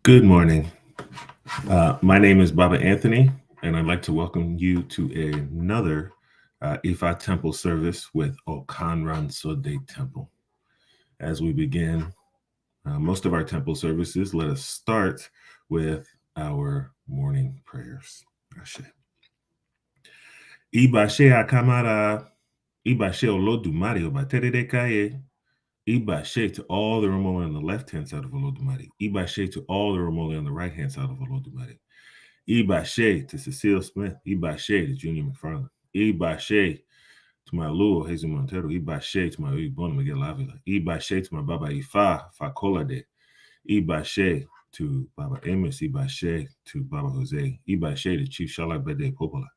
Good morning. My name is Baba Anthony, and I'd like to welcome you to another Ifa Temple service with Okanran Sode Temple. As we begin most of our temple services, let us start with our morning prayers. Ashe. Ibashe Akamara, Ibashe Olodumare Obaterede Kaye, Ibashe to all the Romoli on the left-hand side of Olodumare, Ibashe to all the Romoli on the right-hand side of Olodumare. Ibashe to Cecile Smith, Ibashe to Junior McFarland, Ibashe to my Luo Jesus Montero, Ibashe to my Uibon Miguel Avila, Ibashe to my Baba Ifa Fakolade, Ibashe to Baba Amos, Ibashe to Baba Jose, Ibashe to Chief Shalabede Popola,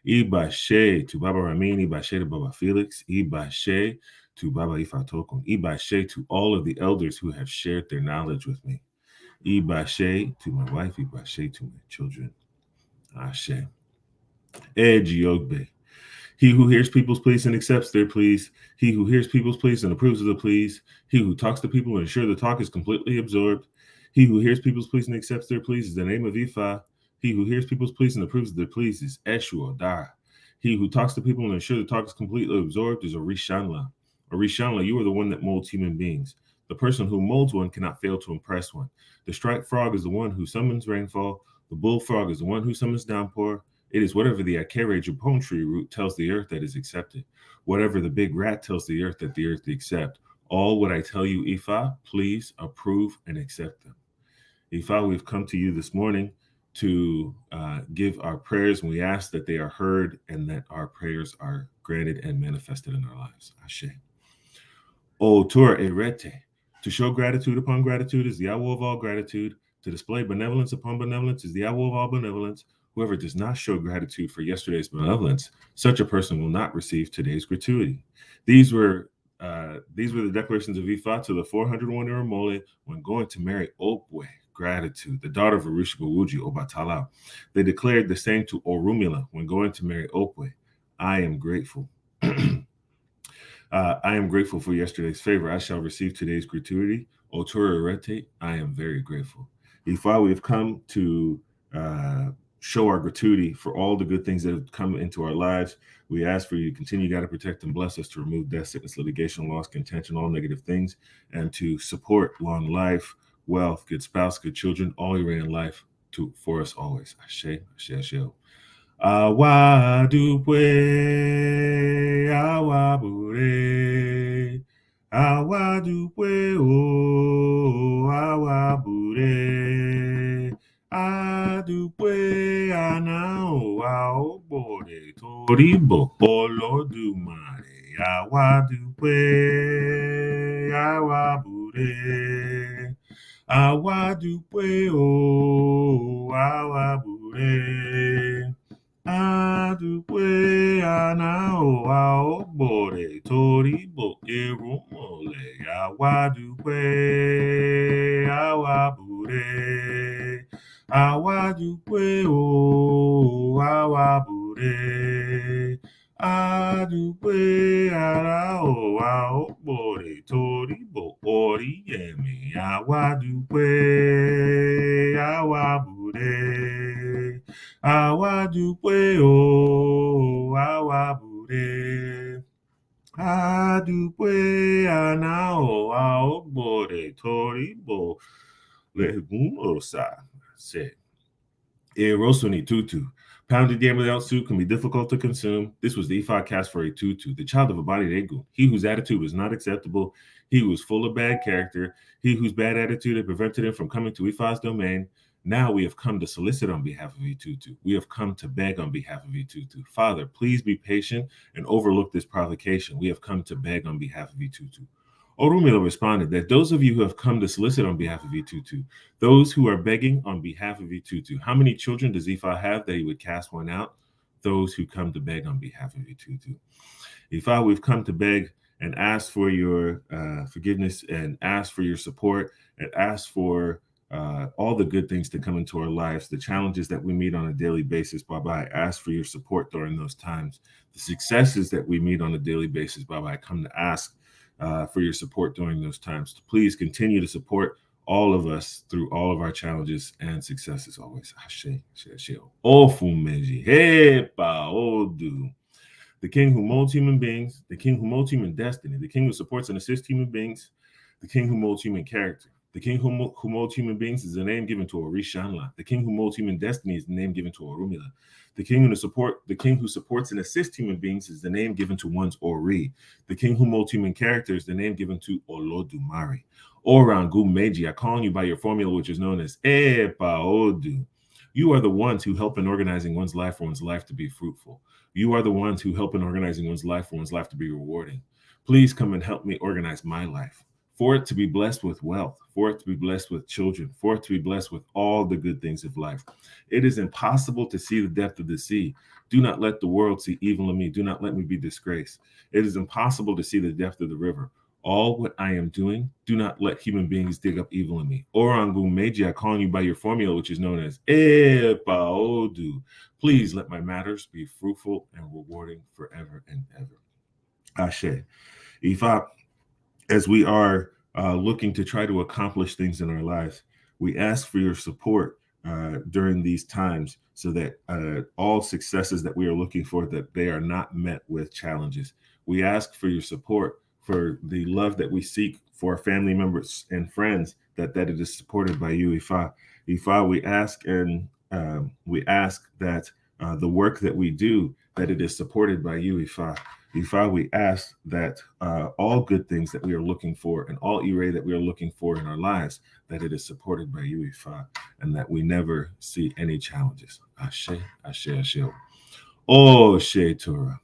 Ibashe to Baba Ramin, Ibashe to Baba Felix, Ibashe to Baba Ifa Tokun, Ibashe to all of the elders who have shared their knowledge with me. Ibashe to my wife, Ibashe to my children. Ashe. Ejiyogbe. He who hears people's pleas and accepts their pleas. He who hears people's pleas and approves of the pleas. He who talks to people and ensures the talk is completely absorbed. He who hears people's pleas and accepts their pleas is the name of Ifa. He who hears people's pleas and approves of their pleas is Esu-Odara. He who talks to people and ensures the talk is completely absorbed is Orisa-nla. Orisa-nla, you are the one that molds human beings. The person who molds one cannot fail to impress one. The striped frog is the one who summons rainfall. The bullfrog is the one who summons downpour. It is whatever the akere Japon tree root tells the earth that is accepted. Whatever the big rat tells the earth that the earth accept. All what I tell you, Ifa, please approve and accept them. Ifa, we've come to you this morning to give our prayers, and we ask that they are heard and that our prayers are granted and manifested in our lives. Ashe. O Tor Erete. To show gratitude upon gratitude is the awo of all gratitude. To display benevolence upon benevolence is the awo of all benevolence. Whoever does not show gratitude for yesterday's benevolence, such a person will not receive today's gratuity. These were the declarations of Ifa to the 401 Irumole when going to marry Opwe, gratitude, the daughter of Arusha-Bawuji Obatala. They declared the same to Orunmila when going to marry Opwe. I am grateful. I am grateful for yesterday's favor. I shall receive today's gratuity. Otura Rete, I am very grateful. Ifa, we have come to show our gratuity for all the good things that have come into our lives. We ask for you to continue, God, to protect and bless us, to remove death, sickness, litigation, loss, contention, all negative things, and to support long life, wealth, good spouse, good children, all your in life for us always. Ashe, ashe, ashe. Awa dupe, awa bure, awa dupe, awa bure, adupe ana o bore toribo olodumare, awa dupe, awa bure, awa dupe awa bure. Adukwe anao aobore toribo erumole awadukwe awabure awadukwe awabure adukwe arao aobore toribo oriyemi awadukwe awabure awadupe awabure adupe anao aogbore toribo legumosa. Say Erosuni tutu. Pounded yam without soup can be difficult to consume. This was the Ifa cast for a tutu, the child of a body Egu. He whose attitude was not acceptable, he who was full of bad character, he whose bad attitude had prevented him from coming to Ifa's domain. Now we have come to solicit on behalf of Itutu. We have come to beg on behalf of Itutu. Father, please be patient and overlook this provocation. We have come to beg on behalf of Itutu. Orunmila responded that those of you who have come to solicit on behalf of Itutu, those who are begging on behalf of Itutu, how many children does Ifa have that he would cast one out? Those who come to beg on behalf of Itutu. Ifa, we've come to beg and ask for your forgiveness and ask for your support and ask for all the good things to come into our lives, the challenges that we meet on a daily basis, Baba. I ask for your support during those times. The successes that we meet on a daily basis, Baba, I come to ask for your support during those times. Please continue to support all of us through all of our challenges and successes always. Ashe, ashe, ashe. Ofumeji, hepa, odu. The king who molds human beings, the king who molds human destiny, the king who supports and assists human beings, the king who molds human character. The king who molds human beings is the name given to Orisa-nla. The king who molds human destiny is the name given to Orunmila. The king who supports and assists human beings is the name given to one's Ori. The king who molds human character is the name given to Olodumare. Orangumeji, I call you by your formula, which is known as Epa Odu. You are the ones who help in organizing one's life for one's life to be fruitful. You are the ones who help in organizing one's life for one's life to be rewarding. Please come and help me organize my life for it to be blessed with wealth, for it to be blessed with children, for it to be blessed with all the good things of life. It is impossible to see the depth of the sea. Do not let the world see evil in me. Do not let me be disgraced. It is impossible to see the depth of the river. All what I am doing, do not let human beings dig up evil in me. Orangu Meiji, I call you by your formula, which is known as Epa Odu. Please let my matters be fruitful and rewarding forever and ever. Ashe. Ifa, as we are looking to try to accomplish things in our lives, we ask for your support during these times so that all successes that we are looking for, that they are not met with challenges. We ask for your support for the love that we seek for our family members and friends, that it is supported by you, Ifa. Ifa, we ask that the work that we do, that it is supported by you, Ifa. Ifa, we ask that all good things that we are looking for and all ire that we are looking for in our lives, that it is supported by you, Ifa, and that we never see any challenges. Ashe, ashe, ashe. Oh, she Torah.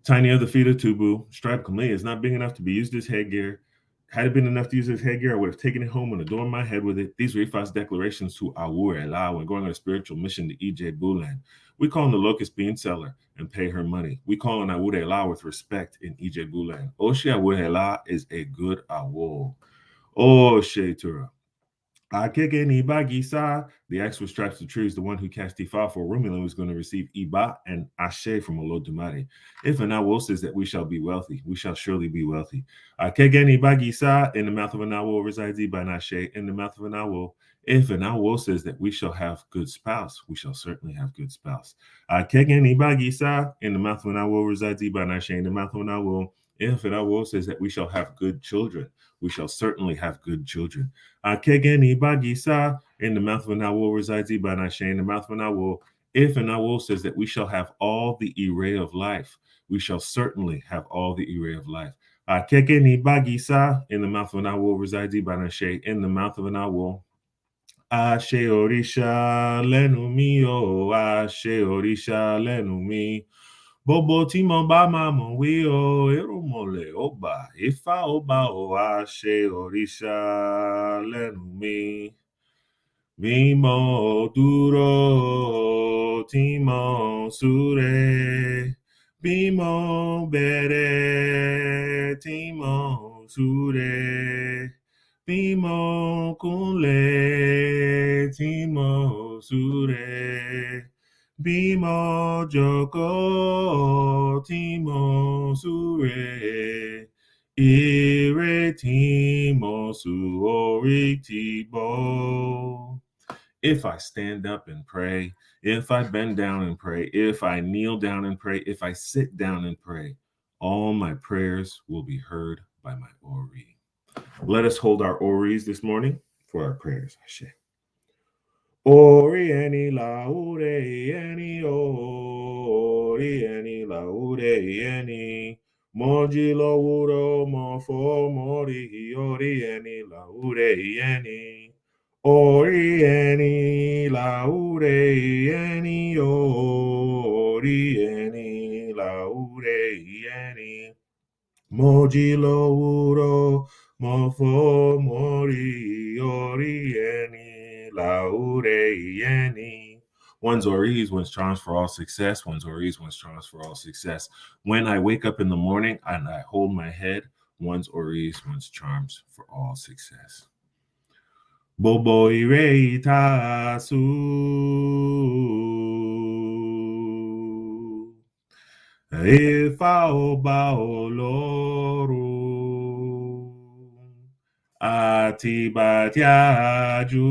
Tiny of the feet of Tubu, striped camellia is not big enough to be used as headgear. Had it been enough to use as headgear, I would have taken it home and adorned my head with it. These are Ifa's declarations to Orunmila when going on a spiritual mission to Ijebu-land. We call on the locust bean seller and pay her money. We call on Orunmila with respect in Ijebu-land. Oshe Orunmila is a good awo. Oh, Shetura. Akekeni Bagisa, the axe which stripes the tree, is the one who cast Ifa for Orunmila, was going to receive Iba and Ashe from Olodumare. If an Awo says that we shall be wealthy, we shall surely be wealthy. Akekeni Bagisa, in the mouth of an Awo resides Iba and Ashe, in the mouth of an Awo. If an Awo says that we shall have good spouse, we shall certainly have good spouse. Akekeni Bagisa, in the mouth of an Awo resides Iba and Ashe, in the mouth of an Awo. If an Awo says that we shall have good children, we shall certainly have good children. Akegeni Bagisa, in the mouth of an Awo resides Iba and Ashe, in the mouth of an Awo. If an Awo says that we shall have all the array of life, we shall certainly have all the array of life. Akegeni Bagisa, in the mouth of an Awo resides Iba and Ashe, in the mouth of an Awo. Ashe Orisha lẹ́nu mi o, Ashe Orisha lẹ́nu mi. Gbogbo tí mo bá máa mọ̀ wí o, Irúnmọlẹ̀ ó gbà, Ifá ó bá o, Ashe Orisha lẹ́nu mi. Bí mo dúró tí mo súre, bí mo bẹ̀rẹ̀ tí mo súre, bí mo kúnlẹ̀ tí mo súre, bí mo jókòó tí mo súre, ire tí mo sú orí ti bọ́. If I stand up and pray, if I bend down and pray, if I kneel down and pray, if I sit down and pray, all my prayers will be heard by my Ori. Let us hold our Oris this morning for our prayers. Ashe. Orunmila eni Orunmila eni Moji lowuro mofo mori Orunmila eni Orunmila eni Orunmila eni Moji lowuro mofo mori Orunmila eni. One's Oris, one's charms for all success. One's Oris, one's charms for all success. When I wake up in the morning and I hold my head, one's Oris, one's charms for all success. Bobo ire itasu. Ifá ọba Ọlọ́run. ti batiaju.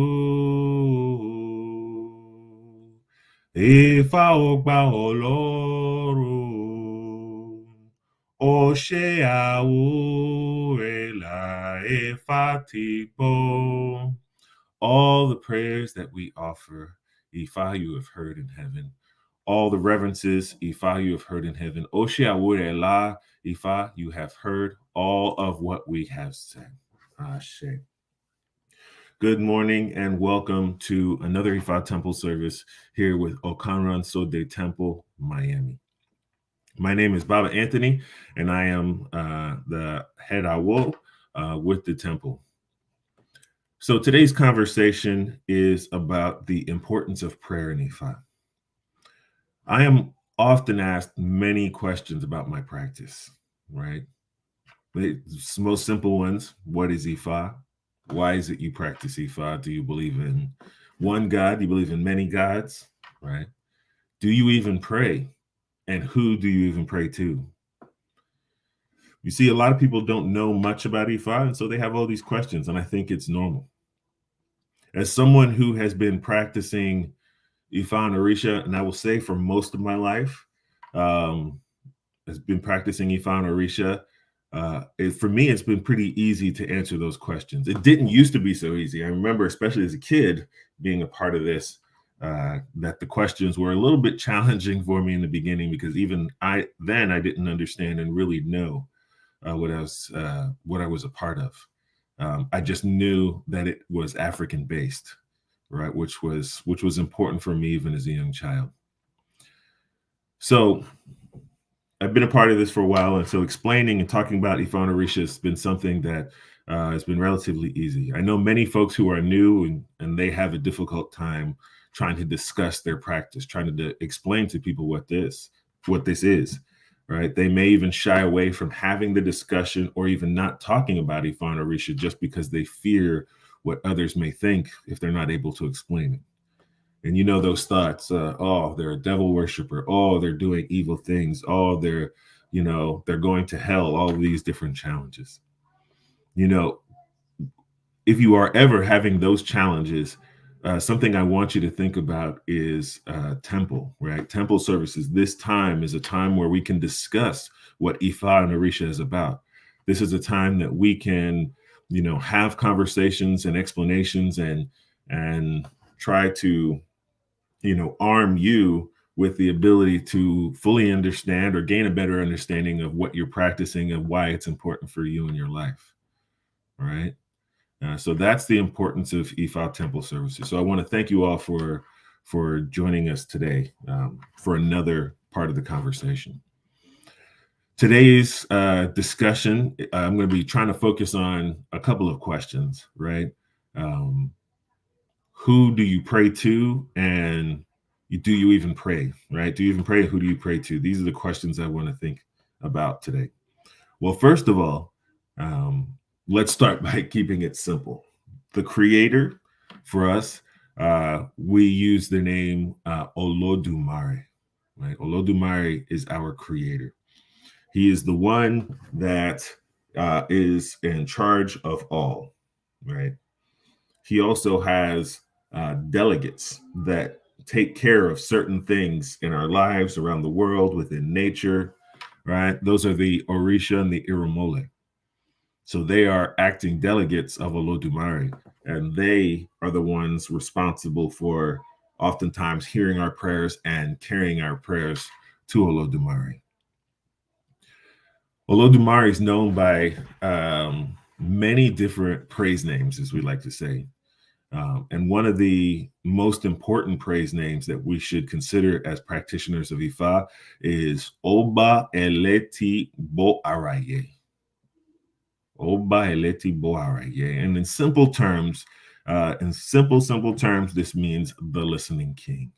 Ifá ò gba Ọlọ́run, ó ṣe àwòrán Ifá ti gbọ́. All the prayers that we offer, Ifá, you have heard in heaven. All the reverences, Ifá, you have heard in heaven. Ó ṣe àwòrán Ifá, you have heard all of what we have said. Ashe. Good morning and welcome to another Ifá Temple service here with Okanran-Sode Temple, Miami. My name is Baba Anthony, and I am the head Awo with the temple. So today's conversation is about the importance of prayer in Ifá. I am often asked many questions about my practice, right? The most simple ones: what is Ifá? Why is it you practice Ifá? Do you believe in one God? Do you believe in many gods? Right? Do you even pray? And who do you even pray to? You see, a lot of people don't know much about Ifá, and so they have all these questions, and I think it's normal. As someone who has been practicing Ifá and Orisha, and I will say for most of my life, has been practicing Ifá and Orisha, for me, it's been pretty easy to answer those questions. It didn't used to be so easy. I remember, especially as a kid, being a part of this, that the questions were a little bit challenging for me in the beginning, because even I didn't understand and really know what I was a part of. I just knew that it was African based, right, which was important for me even as a young child. So I've been a part of this for a while, and so explaining and talking about Ifá and Orisha has been something that has been relatively easy. I know many folks who are new and they have a difficult time trying to discuss their practice, trying to explain to people what this is, right? They may even shy away from having the discussion or even not talking about Ifá and Orisha just because they fear what others may think if they're not able to explain it. And you know those thoughts, oh, they're a devil worshiper, oh, they're doing evil things, oh, they're going to hell, all of these different challenges. If you are ever having those challenges, something I want you to think about is temple, right? Temple services. This time is a time where we can discuss what Ifá and Orisha is about. This is a time that we can, have conversations and explanations and try to arm you with the ability to fully understand or gain a better understanding of what you're practicing and why it's important for you in your life, right? So that's the importance of Ifá Temple services. So I want to thank you all for joining us today for another part of the conversation. Today's discussion, I'm going to be trying to focus on a couple of questions, right? Who do you pray to, and do you even pray, right? Do you even pray? Who do you pray to? These are the questions I want to think about today. Well, first of all, let's start by keeping it simple. The creator, for us, we use the name Olodumare, right? Olodumare is our creator. He is the one that is in charge of all, right? He also has delegates that take care of certain things in our lives, around the world, within nature, right? Those are the Orisha and the Irumole. So they are acting delegates of Olodumare, and they are the ones responsible for oftentimes hearing our prayers and carrying our prayers to Olodumare. Olodumare is known by many different praise names, as we like to say. And one of the most important praise names that we should consider as practitioners of Ifá is Oba Eleti Bo Araye. Oba Eleti Bo Araye. And in simple terms, simple terms, this means the listening king,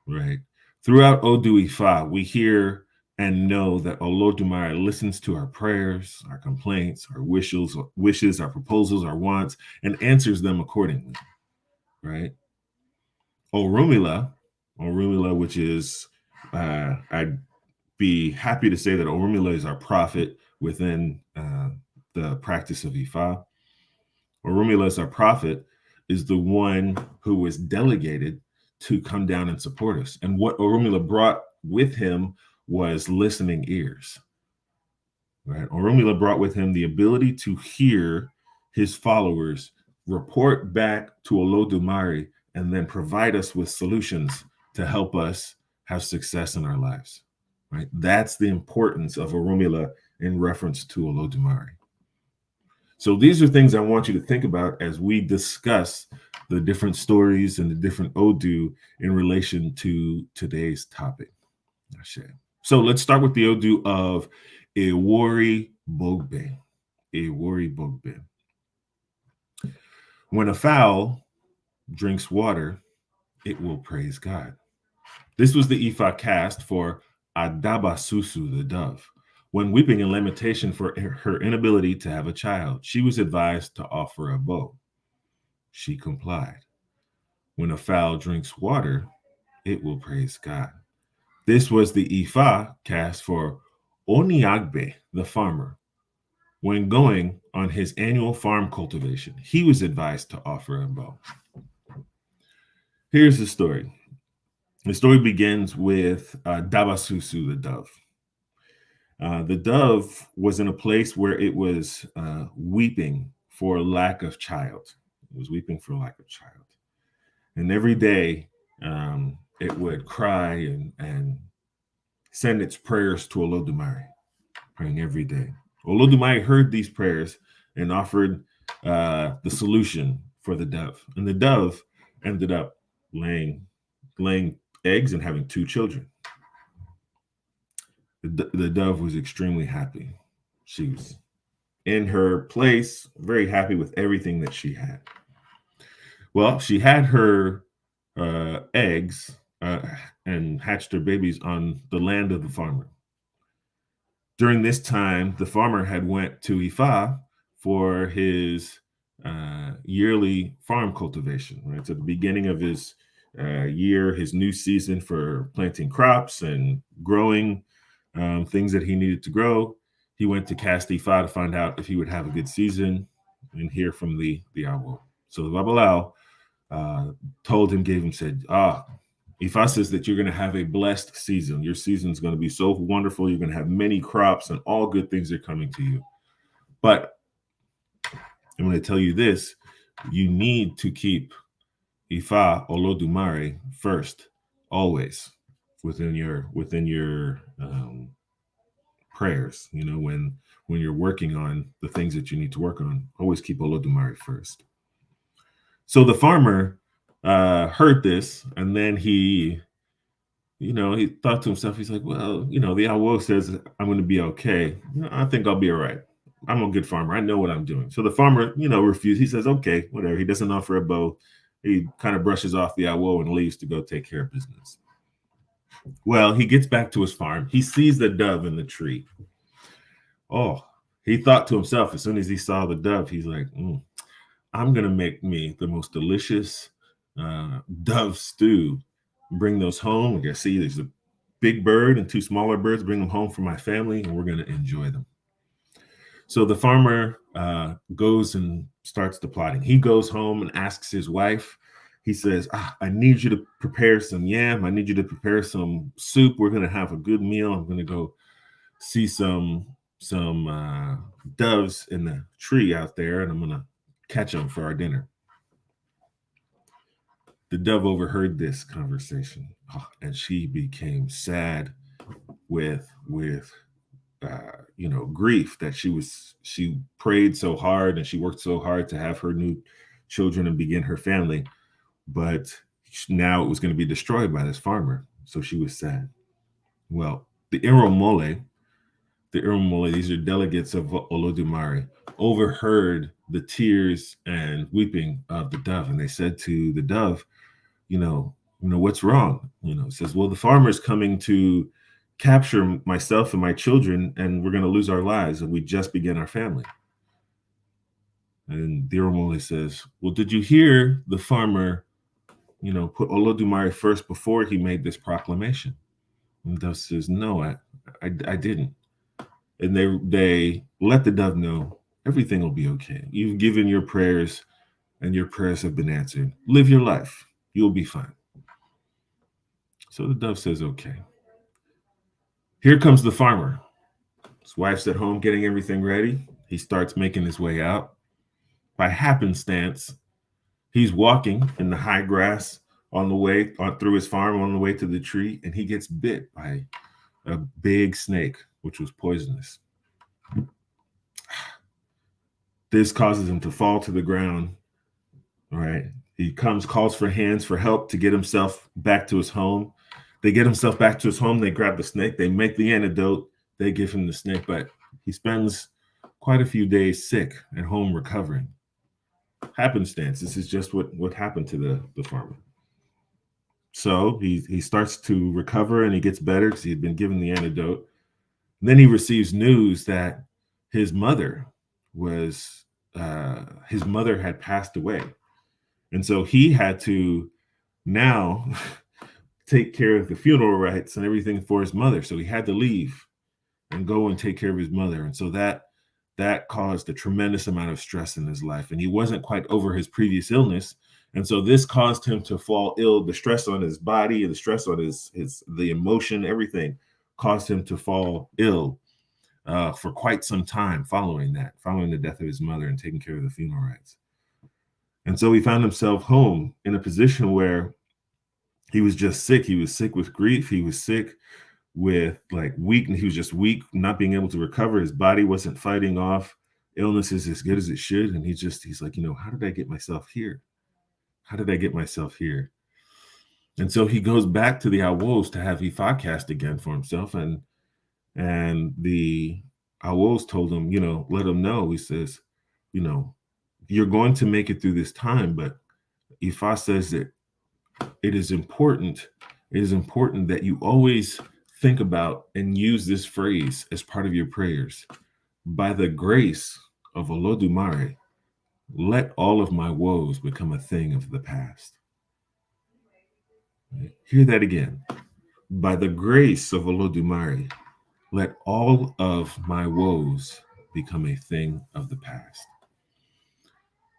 right? Throughout Odu Ifá, we hear and know that Olodumare listens to our prayers, our complaints, our wishes, our proposals, our wants, and answers them accordingly, right? Orunmila, which is, I'd be happy to say that Orunmila is our prophet within the practice of Ifá. Orunmila, as our prophet, is the one who was delegated to come down and support us. And what Orunmila brought with him was listening ears. Right? Orunmila brought with him the ability to hear his followers report back to Olodumare and then provide us with solutions to help us have success in our lives. Right? That's the importance of Orunmila in reference to Olodumare. So these are things I want you to think about as we discuss the different stories and the different Odu in relation to today's topic. So let's start with the Odu of Ewori Bogbe. Ewori Bogbe. When a fowl drinks water, it will praise God. This was the Ifa cast for Adabasusu, the dove. When weeping in lamentation for her inability to have a child, she was advised to offer a bow. She complied. When a fowl drinks water, it will praise God. This was the Ifa cast for Oniagbe, the farmer. When going on his annual farm cultivation, he was advised to offer a bow. Here's the story. The story begins with Dabasusu, the dove. The dove was in a place where it was weeping for lack of child. It was weeping for lack of child. And every day it would cry and send its prayers to Olodumare, praying every day. Olodumare heard these prayers and offered the solution for the dove. And the dove ended up laying eggs and having 2 children. The dove was extremely happy. She was in her place, very happy with everything that she had. Well, she had her eggs and hatched her babies on the land of the farmer. During this time, the farmer had went to Ifa for his yearly farm cultivation. Right, so at the beginning of his year, his new season for planting crops and growing things that he needed to grow, he went to cast Ifa to find out if he would have a good season and hear from the Awo. So the Babalao told him, gave him, said, Ifa says that you're going to have a blessed season. Your season's going to be so wonderful. You're going to have many crops and all good things are coming to you. But I'm going to tell you this, you need to keep Ifa Olodumare first, always within your prayers. You know, when you're working on the things that you need to work on, always keep Olodumare first. So the farmer heard this, and then he thought to himself, he's like, well, the Awo says I'm going to be okay. I think I'll be all right. I'm a good farmer. I know what I'm doing. So the farmer, refused. He says, okay, whatever. He doesn't offer a bow. He kind of brushes off the Awo and leaves to go take care of business. Well, he gets back to his farm. He sees the dove in the tree. Oh, he thought to himself, as soon as he saw the dove, he's like, I'm going to make me the most delicious dove stew. Bring those home. I see there's a big bird and 2 smaller birds. Bring them home for my family, and we're going to enjoy them. So the farmer goes and starts the plotting. He goes home and asks his wife. He says, I need you to prepare some yam. I need you to prepare some soup. We're going to have a good meal. I'm going to go see some doves in the tree out there, and I'm going to catch them for our dinner. The dove overheard this conversation, and she became sad with grief that she prayed so hard and she worked so hard to have her new children and begin her family, but now it was going to be destroyed by this farmer. So she was sad. Well, the Iromole, these are delegates of Olodumare, overheard the tears and weeping of the dove, and they said to the dove, what's wrong? It says, well, the farmer's coming to capture myself and my children, and we're going to lose our lives, and we just began our family. And the Iromole says, well, did you hear the farmer, put Olodumare first before he made this proclamation? And the dove says, no, I didn't. And they let the dove know, Everything will be okay. You've given your prayers and your prayers have been answered. Live your life. You'll be fine. So the dove says, okay. Here comes the farmer. His wife's at home getting everything ready. He starts making his way out. By happenstance, he's walking in the high grass on the way through his farm on the way to the tree, and he gets bit by a big snake, which was poisonous. This causes him to fall to the ground. All right. He calls for hands for help to get himself back to his home. They get himself back to his home. They grab the snake. They make the antidote. They give him the snake, but he spends quite a few days sick at home recovering. Happenstance. This is just what happened to the farmer. So he starts to recover and he gets better because he had been given the antidote. And then he receives news that his mother had passed away. And so he had to now take care of the funeral rites and everything for his mother. So he had to leave and go and take care of his mother. And so that caused a tremendous amount of stress in his life. And he wasn't quite over his previous illness. And so this caused him to fall ill. The stress on his body, the stress on the emotion, everything caused him to fall ill for quite some time following the death of his mother and taking care of the funeral rites. And so he found himself home in a position where he was just sick. He was sick with grief. He was sick with weak. He was just weak, not being able to recover. His body wasn't fighting off illnesses as good as it should. And he's like, how did I get myself here? How did I get myself here? And so he goes back to the Awos to have Ifa cast again for himself. And the Awos told him, let him know. He says, you're going to make it through this time, but Ifa says that it is important that you always think about and use this phrase as part of your prayers. By the grace of Olodumare, let all of my woes become a thing of the past. Hear that again. By the grace of Olodumare, let all of my woes become a thing of the past.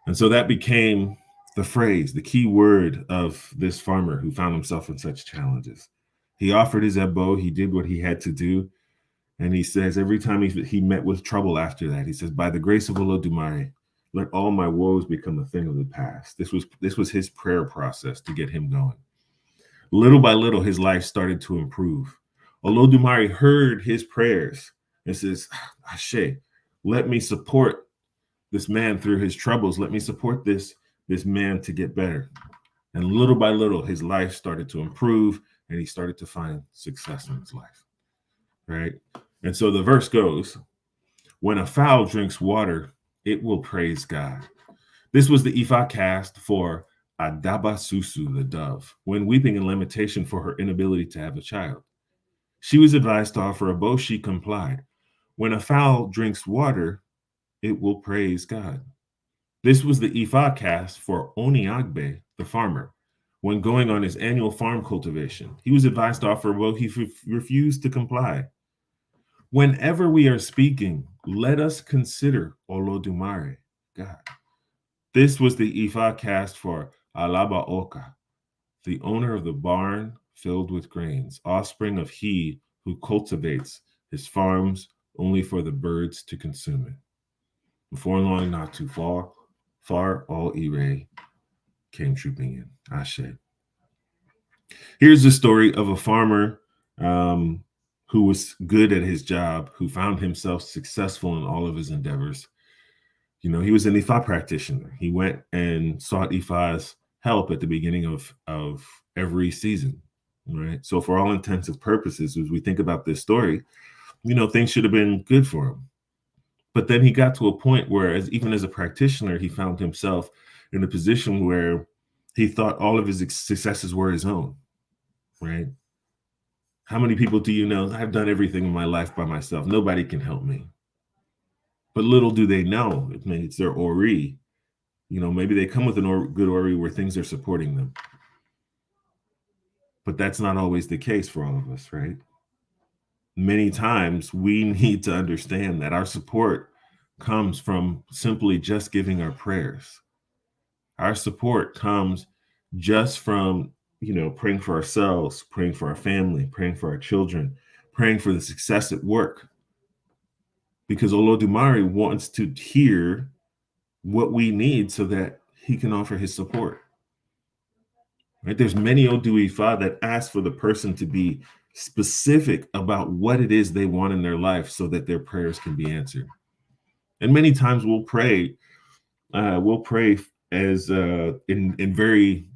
And so that became the phrase, the key word of this farmer who found himself in such challenges. He offered his ebo, he did what he had to do. And he says every time he met with trouble after that, he says, by the grace of Olodumare, let all my woes become a thing of the past. This was his prayer process to get him going. Little by little, his life started to improve. Olodumare heard his prayers and says, Ashe, let me support this man through his troubles. Let me support this man to get better. And little by little, his life started to improve and he started to find success in his life. Right? And so the verse goes, when a fowl drinks water, it will praise God. This was the Ifa cast for Adaba Susu, the dove, when weeping in lamentation for her inability to have a child. She was advised to offer a bow. She complied. When a fowl drinks water, it will praise God. This was the Ifa cast for Oniagbe, the farmer, when going on his annual farm cultivation. He was advised to offer a bow. He refused to comply. Whenever we are speaking, let us consider Olodumare, God. This was the Ifa cast for Alaba Oka, the owner of the barn filled with grains, offspring of he who cultivates his farms only for the birds to consume it. Before long, not too far, all Ire came trooping in. Ashe. Here's the story of a farmer who was good at his job, who found himself successful in all of his endeavors. He was an Ifa practitioner. He went and sought Ifa's help at the beginning of every season, right? So for all intents and purposes, as we think about this story, things should have been good for him. But then he got to a point where, even as a practitioner, he found himself in a position where he thought all of his successes were his own, right? How many people do you know? I've done everything in my life by myself. Nobody can help me. But little do they know, it's their Ori. Maybe they come with a good Ori where things are supporting them. But that's not always the case for all of us, right? Many times we need to understand that our support comes from simply just giving our prayers. Our support comes just from, praying for ourselves, praying for our family, praying for our children, praying for the success at work. Because Olodumare wants to hear what we need so that he can offer his support. Right? There's many Oduifa that ask for the person to be specific about what it is they want in their life so that their prayers can be answered. And many times we'll pray as in very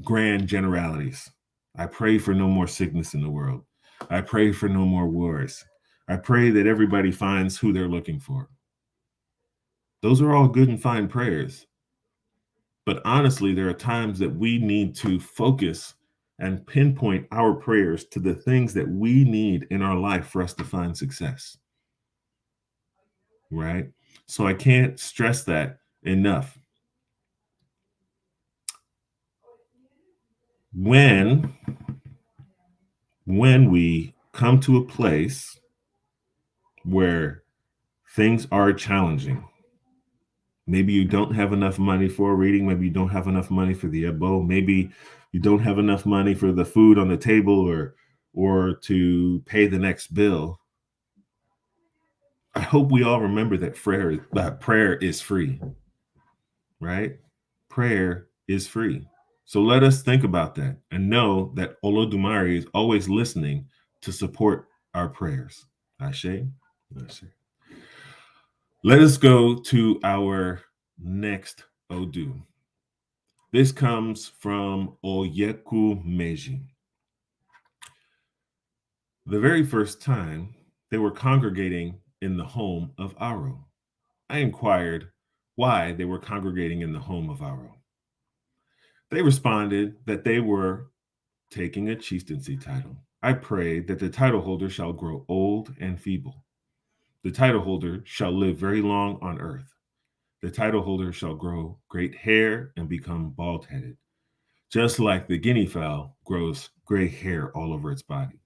grand generalities. I pray for no more sickness in the world. I pray for no more wars. I pray that everybody finds who they're looking for. Those are all good and fine prayers. But honestly, there are times that we need to focus and pinpoint our prayers to the things that we need in our life for us to find success. Right? So I can't stress that enough. When we come to a place where things are challenging, maybe you don't have enough money for a reading, maybe you don't have enough money for the ebo, maybe you don't have enough money for the food on the table or to pay the next bill. I hope we all remember that prayer is free, right? Prayer is free. So let us think about that and know that Olodumare is always listening to support our prayers. Ashe. Ashe. Let us go to our next Odu. This comes from Oyeku Meji. The very first time they were congregating in the home of Aro, I inquired why they were congregating in the home of Aro. They responded that they were taking a chieftaincy title. I prayed that the title holder shall grow old and feeble. The title holder shall live very long on earth. The title holder shall grow great hair and become bald-headed, just like the guinea fowl grows gray hair all over its body.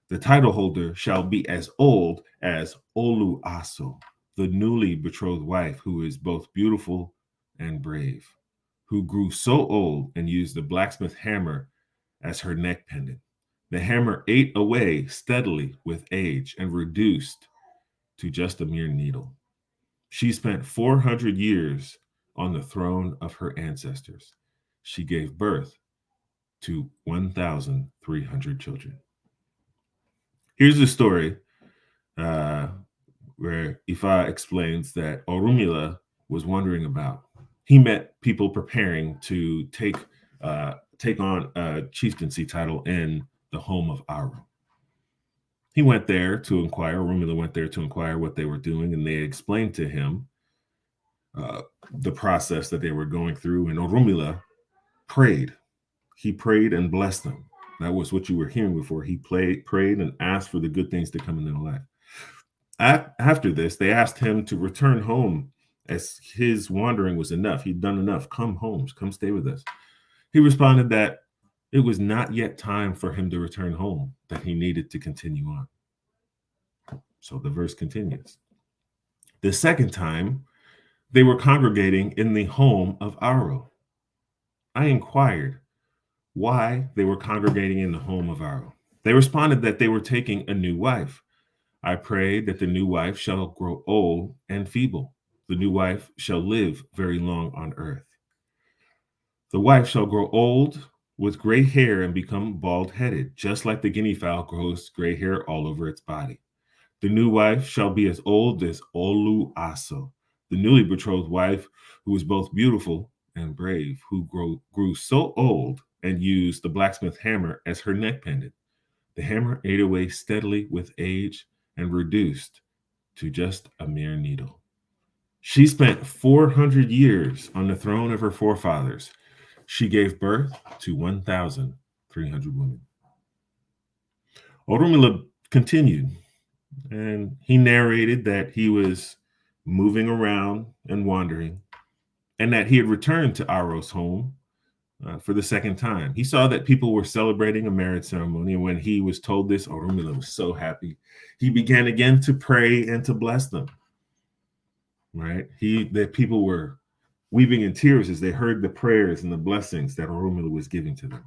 The title holder shall be as old as Olu Aso, the newly betrothed wife who is both beautiful and brave, who grew so old and used the blacksmith hammer as her neck pendant. The hammer ate away steadily with age and reduced to just a mere needle. She spent 400 years on the throne of her ancestors. She gave birth to 1,300 children. Here's the story where Ifa explains that Orunmila was wondering about. He met people preparing to take on a chieftaincy title in the home of Aro. He went there to inquire. Orunmila went there to inquire what they were doing, and they explained to him the process that they were going through. And Orunmila prayed. He prayed and blessed them. That was what you were hearing before. He prayed and asked for the good things to come in their life. After this, they asked him to return home as his wandering was enough. He'd done enough. Come home. Come stay with us. He responded that it was not yet time for him to return home, that he needed to continue on. So the verse continues. The second time, they were congregating in the home of Aro. I inquired why they were congregating in the home of Aro. They responded that they were taking a new wife. I prayed that the new wife shall grow old and feeble. The new wife shall live very long on earth. The wife shall grow old with gray hair and become bald-headed, just like the guinea fowl grows gray hair all over its body. The new wife shall be as old as Olu Aso, the newly betrothed wife who was both beautiful and brave, who grew so old and used the blacksmith hammer as her neck pendant. The hammer ate away steadily with age and reduced to just a mere needle. She spent 400 years on the throne of her forefathers. She gave birth to 1,300 women. Orunmila continued, and he narrated that he was moving around and wandering, and that he had returned to Aro's home for the second time. He saw that people were celebrating a marriage ceremony, and when he was told this, Orunmila was so happy. He began again to pray and to bless them. right? That people were weeping in tears as they heard the prayers and the blessings that Orunmila was giving to them.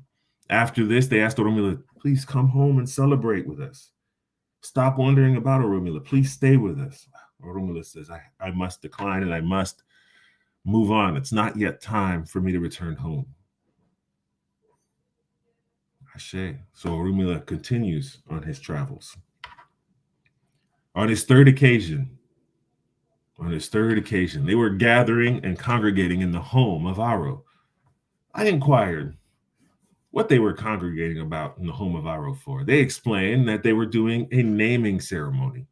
After this, they asked Orunmila, please come home and celebrate with us. Stop wondering about Orunmila. Please stay with us. Orunmila says, I must decline and I must move on. It's not yet time for me to return home. Ashe. So Orunmila continues on his travels. On his third occasion, they were gathering and congregating in the home of Aro. I inquired what they were congregating about in the home of Aro for. They explained that they were doing a naming ceremony.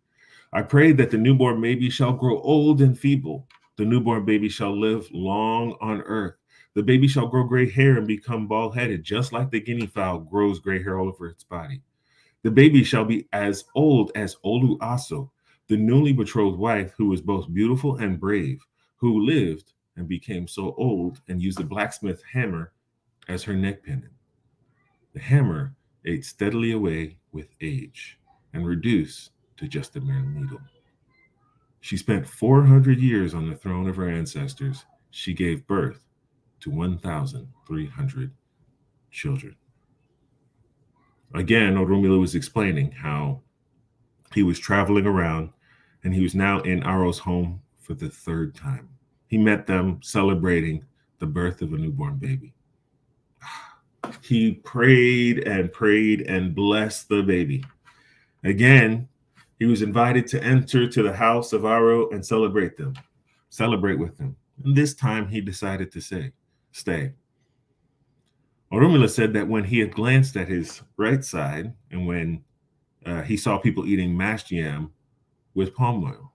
I prayed that the newborn baby shall grow old and feeble. The newborn baby shall live long on earth. The baby shall grow gray hair and become bald-headed, just like the guinea fowl grows gray hair all over its body. The baby shall be as old as Olu-Aso, the newly betrothed wife who was both beautiful and brave, who lived and became so old and used the blacksmith hammer as her neck pendant. The hammer ate steadily away with age and reduced to just a mere needle. She spent 400 years on the throne of her ancestors. She gave birth to 1,300 children. Again, Orunmila was explaining how he was traveling around and he was now in Aro's home for the third time. He met them celebrating the birth of a newborn baby. He prayed and blessed the baby. Again, he was invited to enter to the house of Aro and celebrate with them. And this time he decided to stay. Orunmila said that when he had glanced at his right side and when he saw people eating mashed yam with palm oil,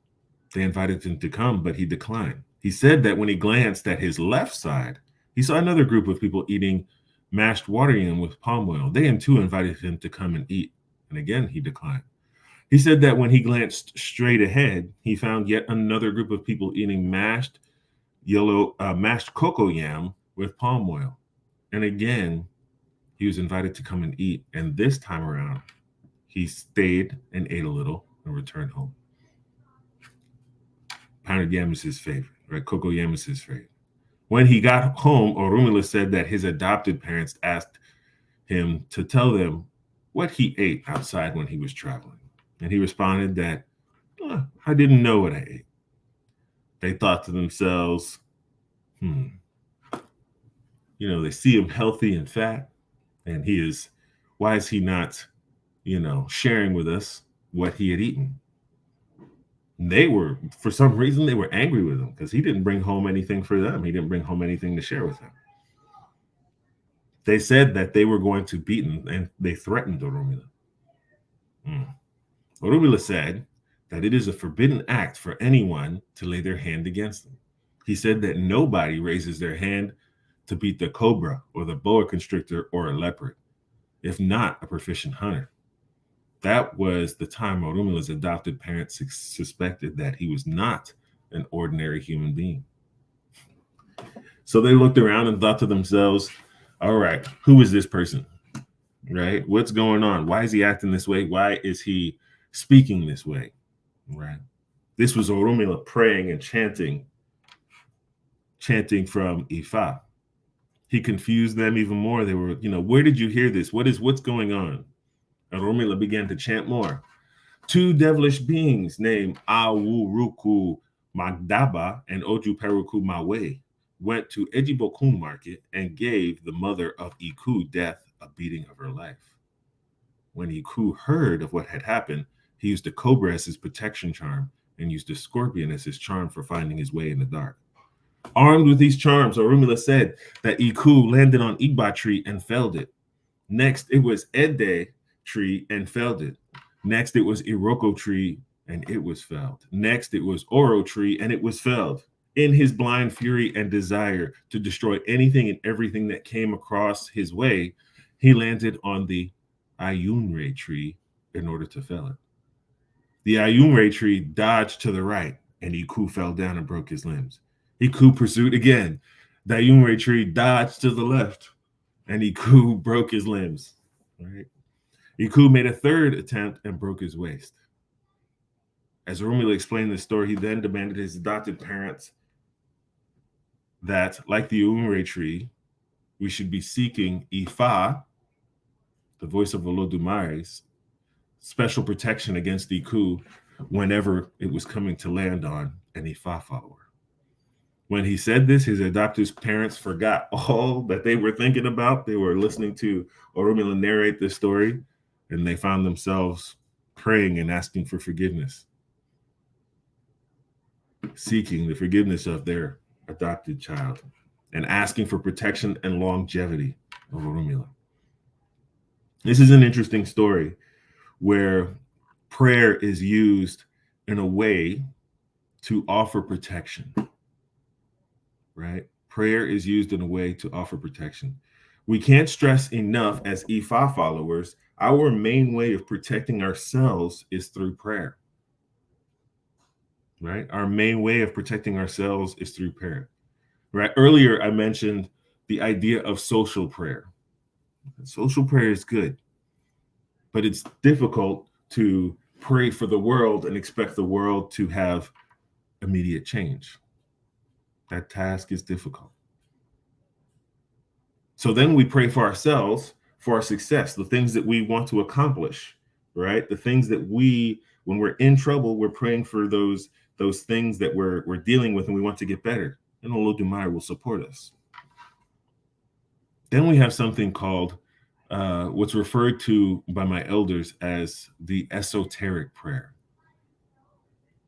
they invited him to come, but he declined. He said that when he glanced at his left side, he saw another group of people eating mashed water yam with palm oil. They too invited him to come and eat, and again he declined. He said that when he glanced straight ahead, he found yet another group of people eating mashed cocoa yam with palm oil. And again, he was invited to come and eat. And this time around, he stayed and ate a little and returned home. Pounded yam is his favorite, right? Cocoa yam is his favorite. When he got home, Orunmila said that his adopted parents asked him to tell them what he ate outside when he was traveling. And he responded that, I didn't know what I ate. They thought to themselves, they see him healthy and fat, and why is he not, sharing with us what he had eaten? And for some reason, they were angry with him because he didn't bring home anything for them. He didn't bring home anything to share with them. They said that they were going to beat him, and they threatened Orunmila. Orunmila said that it is a forbidden act for anyone to lay their hand against them. He said that nobody raises their hand to beat the cobra or the boa constrictor or a leopard, if not a proficient hunter. That was the time Orunmila's adopted parents suspected that he was not an ordinary human being. So they looked around and thought to themselves, all right, who is this person? Right? What's going on? Why is he acting this way? Why is he speaking this way? Right? This was Orunmila praying and chanting from Ifa. He confused them even more. They were, where did you hear this? What's going on? And Orunmila began to chant more. Two devilish beings named Awuruku Magdaba and Ojuperuku Mawe went to Ejibokun market and gave the mother of Iku death a beating of her life. When Iku heard of what had happened, he used a cobra as his protection charm and used a scorpion as his charm for finding his way in the dark. Armed with these charms, Orunmila said that Iku landed on Igba tree and felled it. Next, it was Ede tree and felled it. Next, it was Iroko tree and it was felled. Next, it was Oro tree and it was felled. In his blind fury and desire to destroy anything and everything that came across his way, he landed on the Ayunre tree in order to fell it. The Ayunre tree dodged to the right and Iku fell down and broke his limbs. Iku pursued again. The Ayunre tree dodged to the left and Iku broke his limbs. Right? Iku made a third attempt and broke his waist. As Orunmila explained the story, he then demanded his adopted parents that, like the Umre tree, we should be seeking Ifa, the voice of Olodumare's, special protection against Iku whenever it was coming to land on an Ifa follower. When he said this, his adopted parents forgot all that they were thinking about. They were listening to Orunmila narrate this story, and they found themselves praying and asking for forgiveness, seeking the forgiveness of their adopted child, and asking for protection and longevity of Orunmila. This is an interesting story where prayer is used in a way to offer protection, right? Prayer is used in a way to offer protection. We can't stress enough as Ifa followers, our main way of protecting ourselves is through prayer, right? Our main way of protecting ourselves is through prayer, right? Earlier, I mentioned the idea of social prayer. Social prayer is good, but it's difficult to pray for the world and expect the world to have immediate change. That task is difficult. So then we pray for ourselves, for our success, the things that we want to accomplish, right? The things that when we're in trouble, we're praying for those things that we're dealing with and we want to get better. And Olodumare will support us. Then we have something called what's referred to by my elders as the esoteric prayer.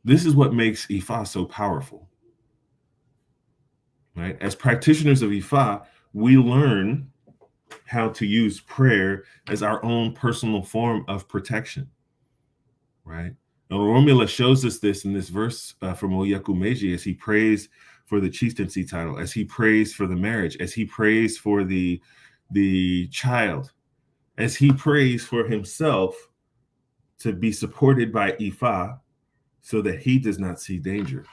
This is what makes Ifa so powerful, right? As practitioners of Ifa, we learn how to use prayer as our own personal form of protection, right? Now, Orunmila shows us this in this verse from Oyaku Meiji as he prays for the chieftaincy title, as he prays for the marriage, as he prays for the child, as he prays for himself to be supported by Ifa so that he does not see danger.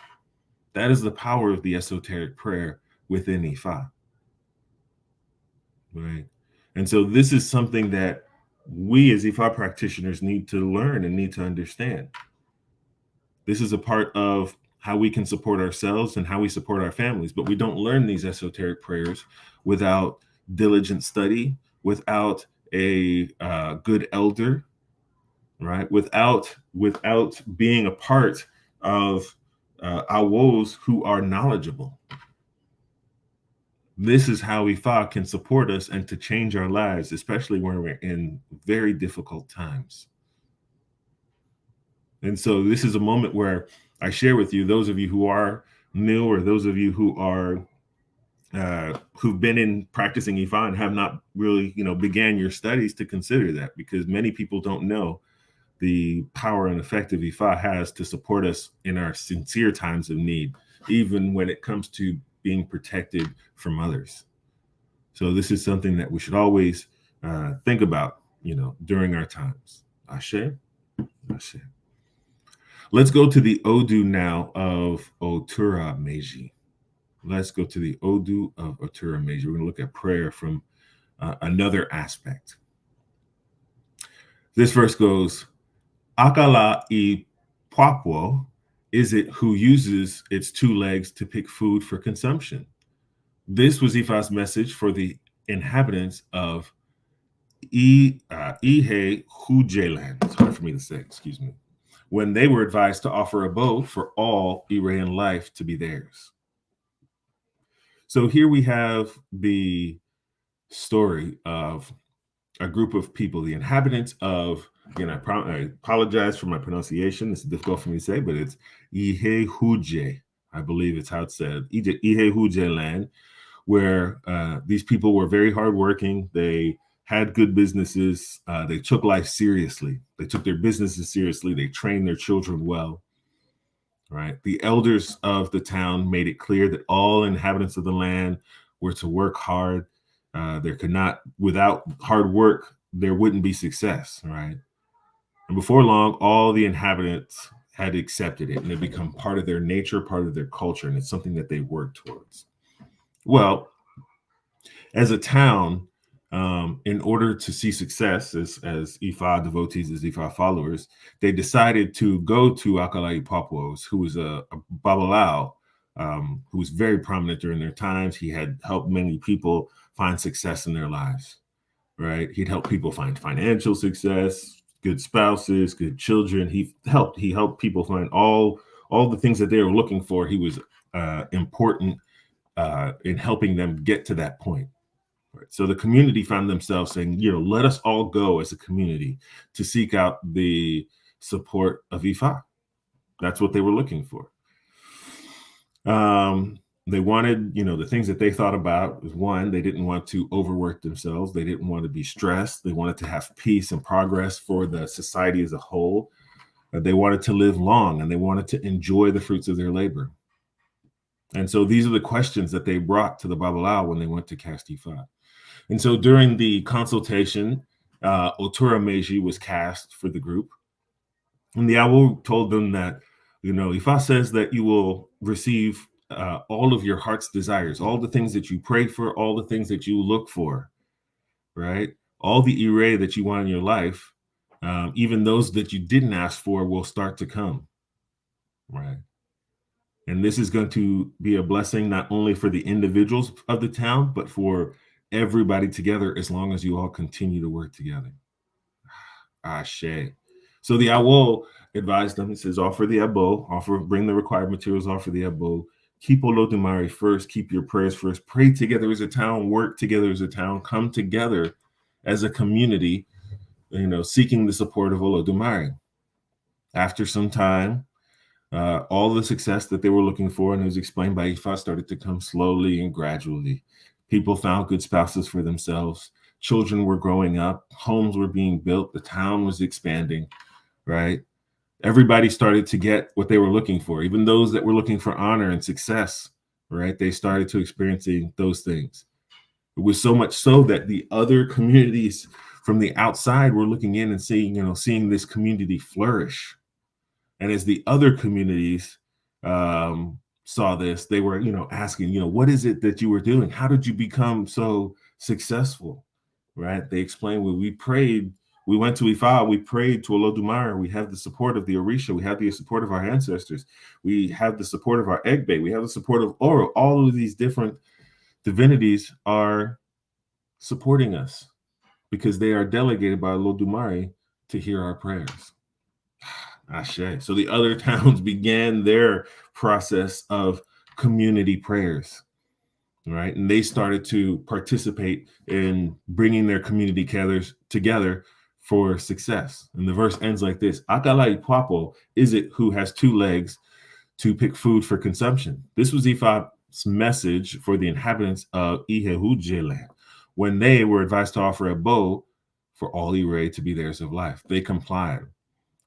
That is the power of the esoteric prayer within Ifa, right? And so this is something that we as Ifa practitioners need to learn and need to understand. This is a part of how we can support ourselves and how we support our families, but we don't learn these esoteric prayers without diligent study, without a good elder, right? Without being a part of awos who are knowledgeable. This is how Ifa can support us and to change our lives, especially when we're in very difficult times. And so this is a moment where I share with you, those of you who are new or those of you who are who've been in practicing Ifa and have not really, began your studies, to consider that, because many people don't know the power and effect of Ifa has to support us in our sincere times of need, even when it comes to being protected from others. So this is something that we should always think about, during our times. Ashe, Ashe. Let's go to the Odu now of Otura Meiji. Let's go to the Odu of Otura Meiji. We're going to look at prayer from another aspect. This verse goes, Akala I Pwapwo is it who uses its two legs to pick food for consumption. This was Ifa's message for the inhabitants of Ihe Hujeland. It's hard for me to say, excuse me. When they were advised to offer a bow for all Iraean life to be theirs. So here we have the story of a group of people, the inhabitants of, again, I apologize for my pronunciation. This is difficult for me to say, but it's Ihe Huje. I believe it's how it's said. Ihe Huje land, where these people were very hardworking. They had good businesses. They took life seriously. They took their businesses seriously. They trained their children well. Right. The elders of the town made it clear that all inhabitants of the land were to work hard. There could not, without hard work, there wouldn't be success. Right. And before long, all the inhabitants had accepted it and it become part of their nature, part of their culture. And it's something that they work towards. Well, as a town, in order to see success as Ifa devotees, as Ifa followers, they decided to go to Akalai Papos, who was a Babalao, who was very prominent during their times. He had helped many people find success in their lives, right? He'd help people find financial success, good spouses, good children. He helped people find all the things that they were looking for. He was important in helping them get to that point. Right. So the community found themselves saying, let us all go as a community to seek out the support of Ifa. That's what they were looking for. They wanted, the things that they thought about was, one, they didn't want to overwork themselves. They didn't want to be stressed. They wanted to have peace and progress for the society as a whole. They wanted to live long, and they wanted to enjoy the fruits of their labor. And so these are the questions that they brought to the Babalao when they went to cast Ifa. And so during the consultation, Otura Meiji was cast for the group. And the Awo told them that, Ifa says that you will receive all of your heart's desires, all the things that you pray for, all the things that you look for, right? All the ire that you want in your life, even those that you didn't ask for will start to come, right? And this is going to be a blessing not only for the individuals of the town, but for everybody together, as long as you all continue to work together. Ashe. So the Awo advised them. He says, offer the abo, bring the required materials, offer the abo. Keep Olodumare first. Keep your prayers first. Pray together as a town. Work together as a town. Come together as a community, seeking the support of Olodumare. After some time, all the success that they were looking for, and it was explained by Ifa, started to come slowly and gradually. People found good spouses for themselves. Children were growing up. Homes were being built. The town was expanding, right? Everybody started to get what they were looking for. Even those that were looking for honor and success, right? They started to experiencing those things. It was so much so that the other communities from the outside were looking in and seeing this community flourish. And as the other communities saw this, they were, asking, what is it that you were doing? How did you become so successful? Right? They explained, well, we prayed. We went to Ifa. We prayed to Olodumare. We have the support of the Orisha. We have the support of our ancestors. We have the support of our Egbe. We have the support of Oro. All of these different divinities are supporting us because they are delegated by Olodumare to hear our prayers. Ashe. So the other towns began their process of community prayers, right? And they started to participate in bringing their community together for success. And the verse ends like this: Akala Ipuapo is it who has two legs to pick food for consumption. This was Ifa's message for the inhabitants of Ihehuje when they were advised to offer a bow for all Ire to be theirs of life. They complied.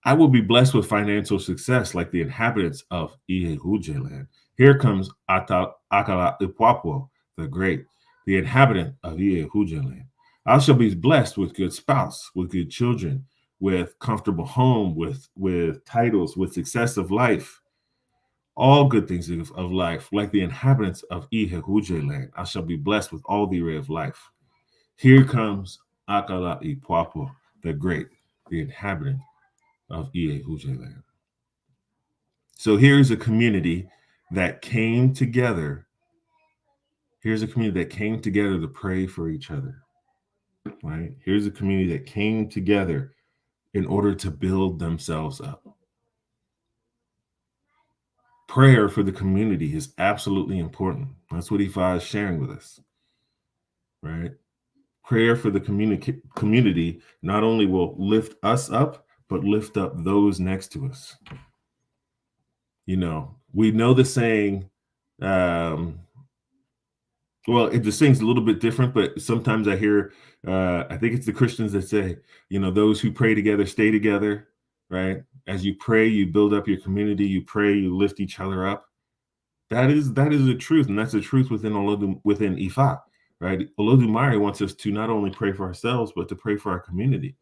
I will be blessed with financial success like the inhabitants of Ihehuje land. Here comes Akala Ipuapo, the great, the inhabitant of Ihehuje land. I shall be blessed with good spouse, with good children, with comfortable home, with titles, with success of life, all good things of life, like the inhabitants of Ihehuje land. I shall be blessed with all the array of life. Here comes Akala Ipuapo, the great, the inhabitant of Ihehuje land. So here's a community that came together. Here's a community that came together to pray for each other. Right? Here's a community that came together in order to build themselves up. Prayer for the community is absolutely important. That's what Ifa is sharing with us. Right? Prayer for the community not only will lift us up, but lift up those next to us. We know the saying, the saying's a little bit different, but sometimes I hear, I think it's the Christians that say, those who pray together stay together, right? As you pray, you build up your community. You pray, you lift each other up. That is the truth, and that's the truth within Ifa, right? Olodumare wants us to not only pray for ourselves, but to pray for our community.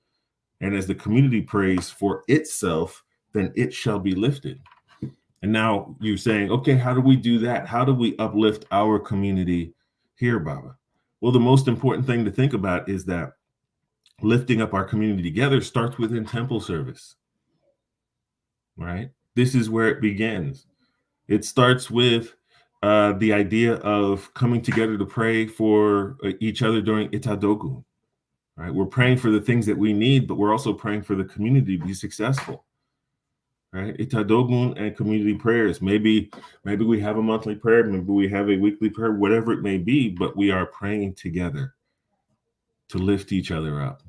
And as the community prays for itself, then it shall be lifted. And now you're saying, okay, how do we do that? How do we uplift our community here, Baba? Well, the most important thing to think about is that lifting up our community together starts within temple service, right? This is where it begins. It starts with the idea of coming together to pray for each other during Itadogu, right? We're praying for the things that we need, but we're also praying for the community to be successful, right? Itadogun and community prayers. Maybe we have a monthly prayer, maybe we have a weekly prayer, whatever it may be, but we are praying together to lift each other up.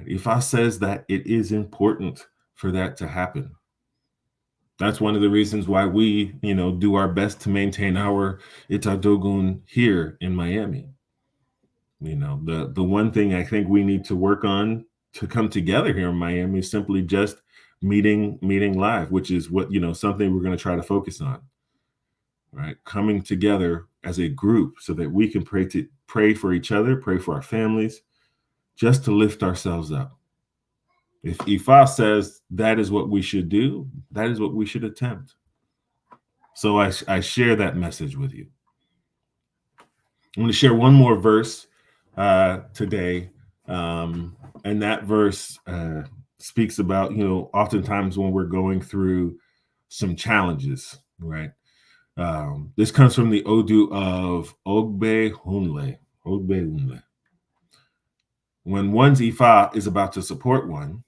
Ifa says that it is important for that to happen. That's one of the reasons why we, do our best to maintain our Itadogun here in Miami. The one thing I think we need to work on to come together here in Miami is simply just meeting live, which is what, something we're going to try to focus on, right? Coming together as a group so that we can pray for each other, pray for our families, just to lift ourselves up. If Ifa says that is what we should do, that is what we should attempt. So I share that message with you. I'm going to share one more verse today. And that verse speaks about, oftentimes when we're going through some challenges, right? This comes from the Odu of Ogbe Hunle. When one's Ifa is about to support one,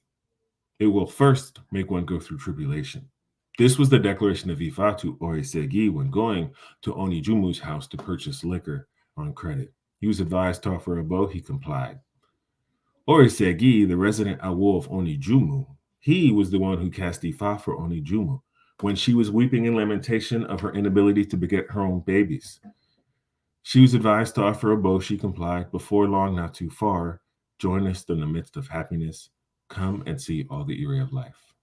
it will first make one go through tribulation. This was the declaration of Ifa to Orisegi when going to Onijumu's house to purchase liquor on credit. He was advised to offer a bow. He complied. Orisegi, the resident Awo of Onijumu, he was the one who cast Ifa for Onijumu when she was weeping in lamentation of her inability to beget her own babies. She was advised to offer a bow. She complied. Before long, not too far, join us in the midst of happiness. Come and see all the area of life.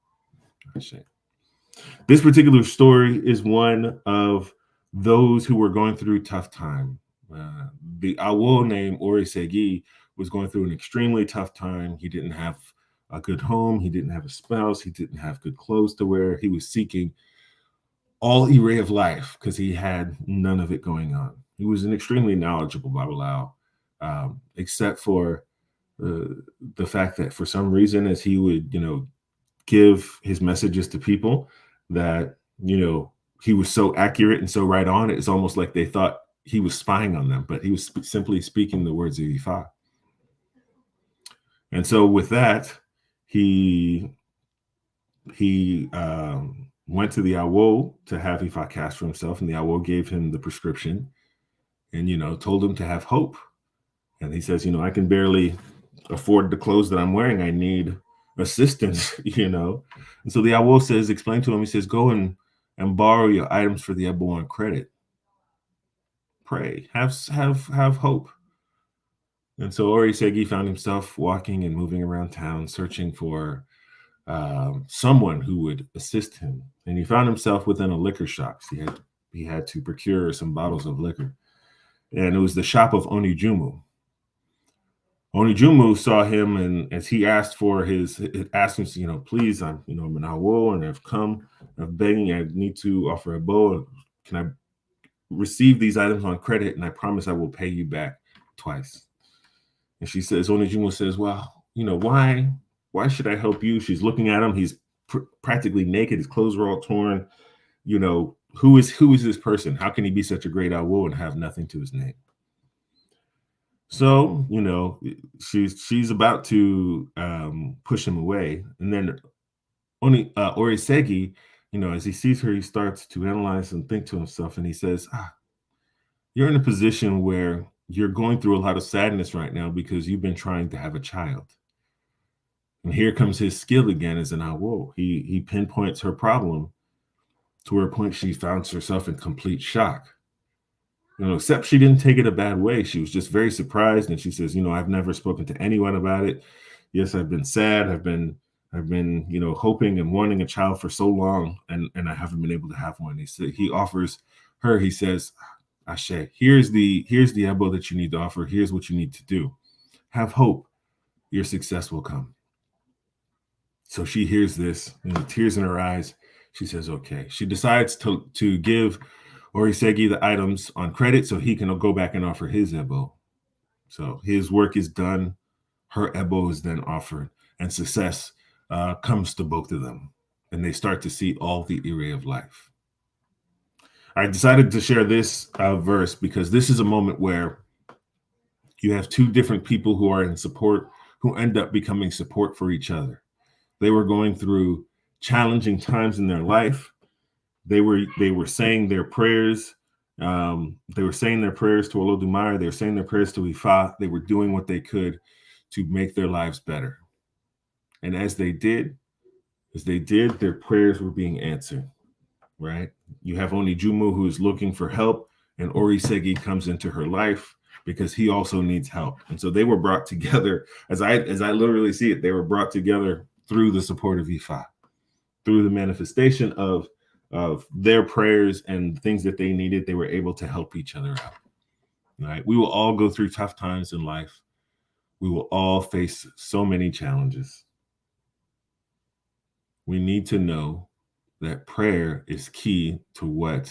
This particular story is one of those who were going through tough time. The Awo named Orisegi was going through an extremely tough time. He didn't have a good home. He didn't have a spouse. He didn't have good clothes to wear. He was seeking all array of life because he had none of it going on. He was an extremely knowledgeable Babalawo, except for the fact that for some reason, as he would, give his messages to people, that, he was so accurate and so right on, it's almost like they thought he was spying on them, but he was simply speaking the words of Ifa. And so with that, he went to the Awo to have Ifa cast for himself, and the Awo gave him the prescription and, told him to have hope. And he says, I can barely afford the clothes that I'm wearing. I need assistance, And so the Awo says, explain to him, he says, go and borrow your items for the Ebo on credit. Pray, have hope. And so Orisegi found himself walking and moving around town, searching for someone who would assist him. And he found himself within a liquor shop. He had to procure some bottles of liquor. And it was the shop of Onijumu. Onijumu saw him, and as he asked him, please, I'm an Awo, and I've come, I'm begging, I need to offer a bow. Can I receive these items on credit? And I promise I will pay you back twice. And Onijumu says, well, why should I help you? She's looking at him. He's practically naked. His clothes are all torn. Who is this person? How can he be such a great Awo and have nothing to his name? So, she's about to push him away. And then Orisegi, as he sees her, he starts to analyze and think to himself. And he says, you're in a position where you're going through a lot of sadness right now because you've been trying to have a child. And here comes his skill again as an Awo. He pinpoints her problem to a point she finds herself in complete shock. Except she didn't take it a bad way. She was just very surprised. And she says, I've never spoken to anyone about it. Yes, I've been sad. I've been, hoping and wanting a child for so long, and I haven't been able to have one. He offers her, he says, Ashe, here's the Ebo that you need to offer. Here's what you need to do. Have hope. Your success will come. So she hears this, tears in her eyes. She says, okay. She decides to give Orisegi the items on credit so he can go back and offer his Ebo. So his work is done, her ebo is then offered, and success comes to both of them. And they start to see all the array of life. I decided to share this verse because this is a moment where you have two different people who are in support, who end up becoming support for each other. They were going through challenging times in their life. They were saying their prayers. They were saying their prayers to Olodumare. They were saying their prayers to Ifa. They were doing what they could to make their lives better. And as they did, their prayers were being answered, right? You have Onijumu who is looking for help, and Orisegi comes into her life because he also needs help. And so they were brought together, as I literally see it, they were brought together through the support of Ifa, through the manifestation of their prayers and things that they needed. They were able to help each other out. Right? We will all go through tough times in life. We will all face so many challenges. We need to know that prayer is key to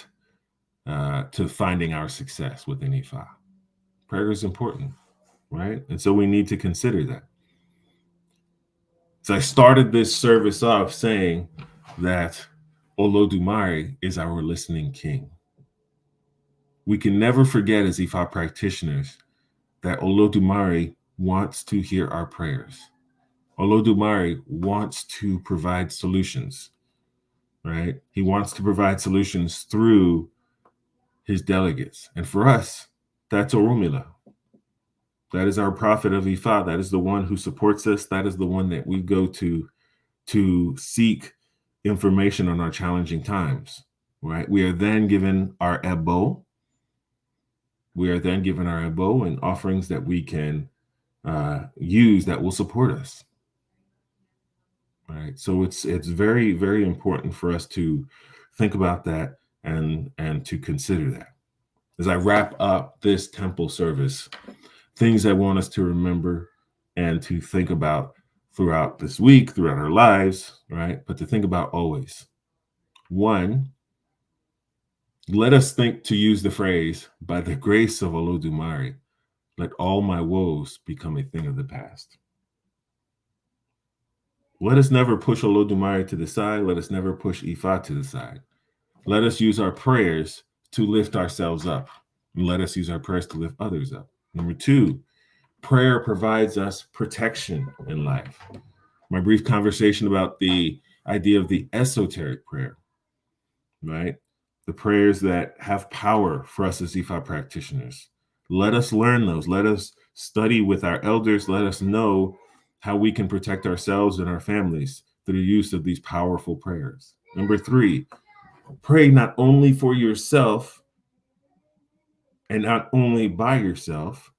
to finding our success within Ifa. Prayer is important, right? And so we need to consider that. So I started this service off saying that Olodumare is our listening king. We can never forget as Ifa practitioners that Olodumare wants to hear our prayers. Olodumare wants to provide solutions, right? He wants to provide solutions through his delegates. And for us, that's Orunmila. That is our prophet of Ifa. That is the one who supports us. That is the one that we go to seek information on our challenging times, right? We are then given our ebo. We are then given our ebo and offerings that we can use that will support us, right? So it's very, very important for us to think about that and to consider that. As I wrap up this temple service, things I want us to remember and to think about throughout this week, throughout our lives, right? But to think about always. One, let us think to use the phrase, by the grace of Olodumare, let all my woes become a thing of the past. Let us never push Olodumare to the side. Let us never push Ifa to the side. Let us use our prayers to lift ourselves up. And let us use our prayers to lift others up. Number two, prayer provides us protection in life. My brief conversation about the idea of the esoteric prayer, right? The prayers that have power for us as Ifa practitioners. Let us learn those. Let us study with our elders. Let us know how we can protect ourselves and our families through the use of these powerful prayers. Number three, pray not only for yourself and not only by yourself,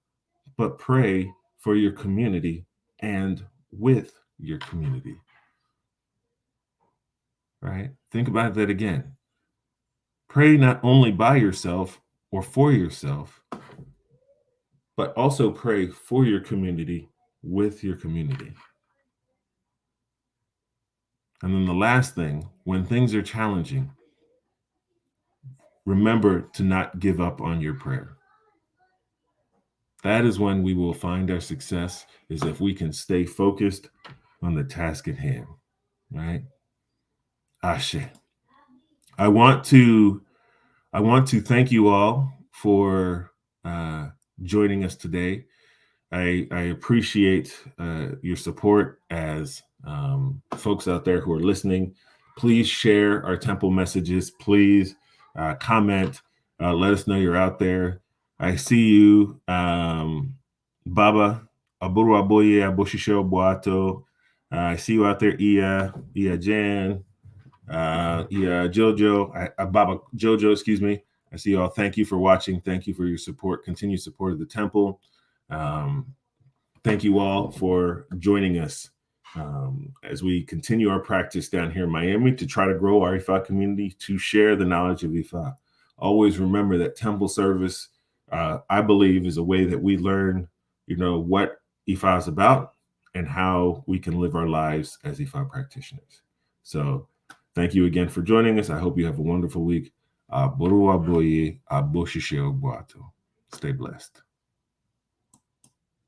but pray for your community and with your community. Right? Think about that again. Pray not only by yourself or for yourself, but also pray for your community with your community. And then the last thing, when things are challenging, remember to not give up on your prayer. That is when we will find our success, is if we can stay focused on the task at hand, right? Ashe. I want to thank you all for joining us today. I appreciate your support as folks out there who are listening. Please share our temple messages. Please comment. Let us know you're out there. I see you, Baba Aburu Aboye Aboshisho Boato. I see you out there, Iya Jan, Iya Jojo, Baba Jojo, excuse me. I see you all. Thank you for watching. Thank you for your support, continued support of the temple. Thank you all for joining us as we continue our practice down here in Miami to try to grow our Ifa community, to share the knowledge of Ifa. Always remember that temple service, I believe, is a way that we learn, what Ifa is about and how we can live our lives as Ifa practitioners. So thank you again for joining us. I hope you have a wonderful week. Stay blessed.